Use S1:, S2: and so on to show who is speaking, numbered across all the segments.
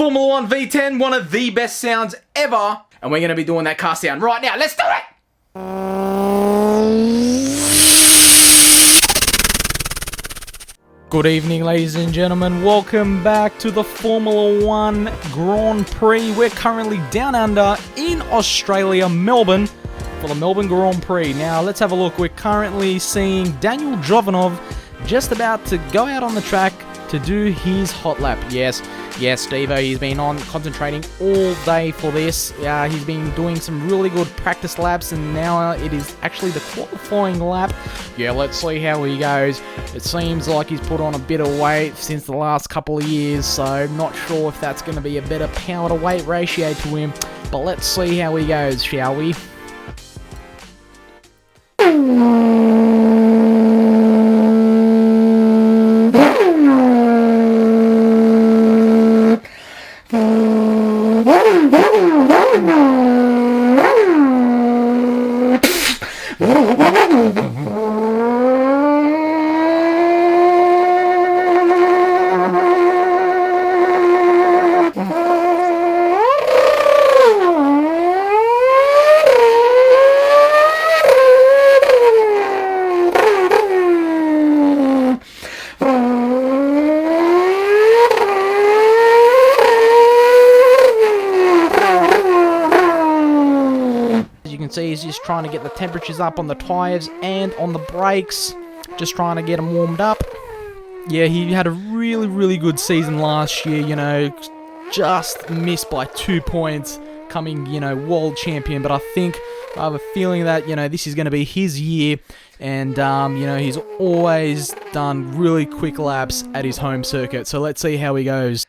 S1: Formula 1 V10, one of the best sounds ever. And we're going to be doing that car sound right now. Let's do it! Good evening, ladies and gentlemen. Welcome back to the Formula 1 Grand Prix. We're currently down under in Australia, Melbourne, for the Melbourne Grand Prix. Now, let's have a look. We're currently seeing Daniel just about to go out on the track to do his hot lap. Yes, Steve-O, he's been on concentrating all day for this. He's been doing some really good practice laps, and now it is actually the qualifying lap. Yeah, let's see how he goes. It seems like he's put on a bit of weight since the last couple of years, so not sure if that's going to be a better power to weight ratio to him, but let's see how he goes, shall we? See, he's just trying to get the temperatures up on the tyres and on the brakes, just trying to get them warmed up. Yeah, he had a really good season last year, you know, just missed by 2 points, coming, you know, world champion, but I have a feeling that, you know, this is going to be his year, and, you know, he's always done really quick laps at his home circuit, so let's see how he goes.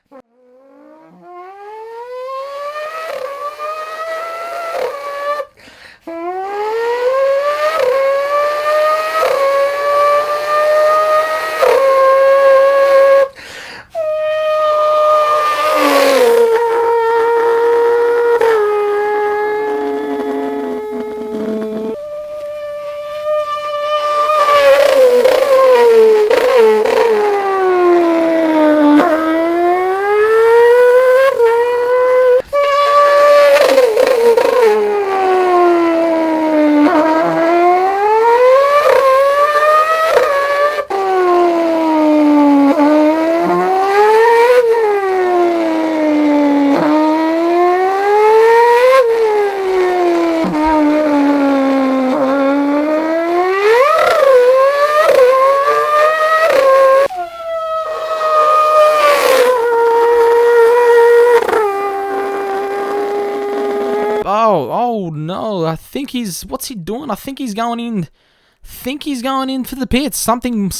S1: Oh no, I think what's he doing? I think he's going in for the pits. Something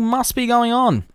S1: must be going on.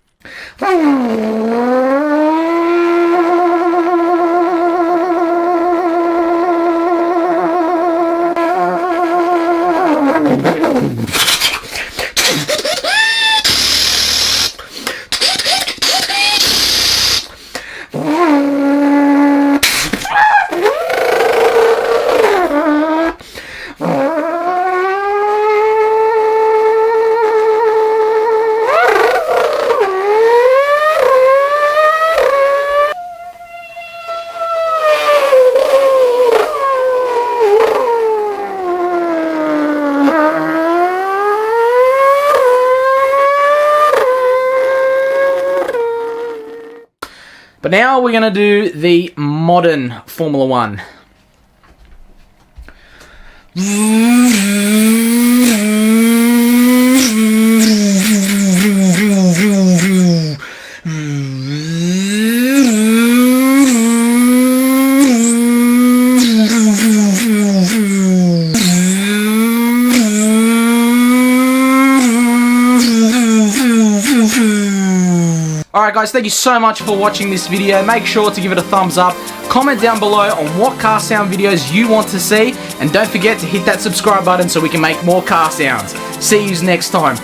S1: But now we're going to do the modern Formula 1. Alright guys, thank you so much for watching this video. Make sure to give it a thumbs up. Comment down below on what car sound videos you want to see. And don't forget to hit that subscribe button so we can make more car sounds. See you next time.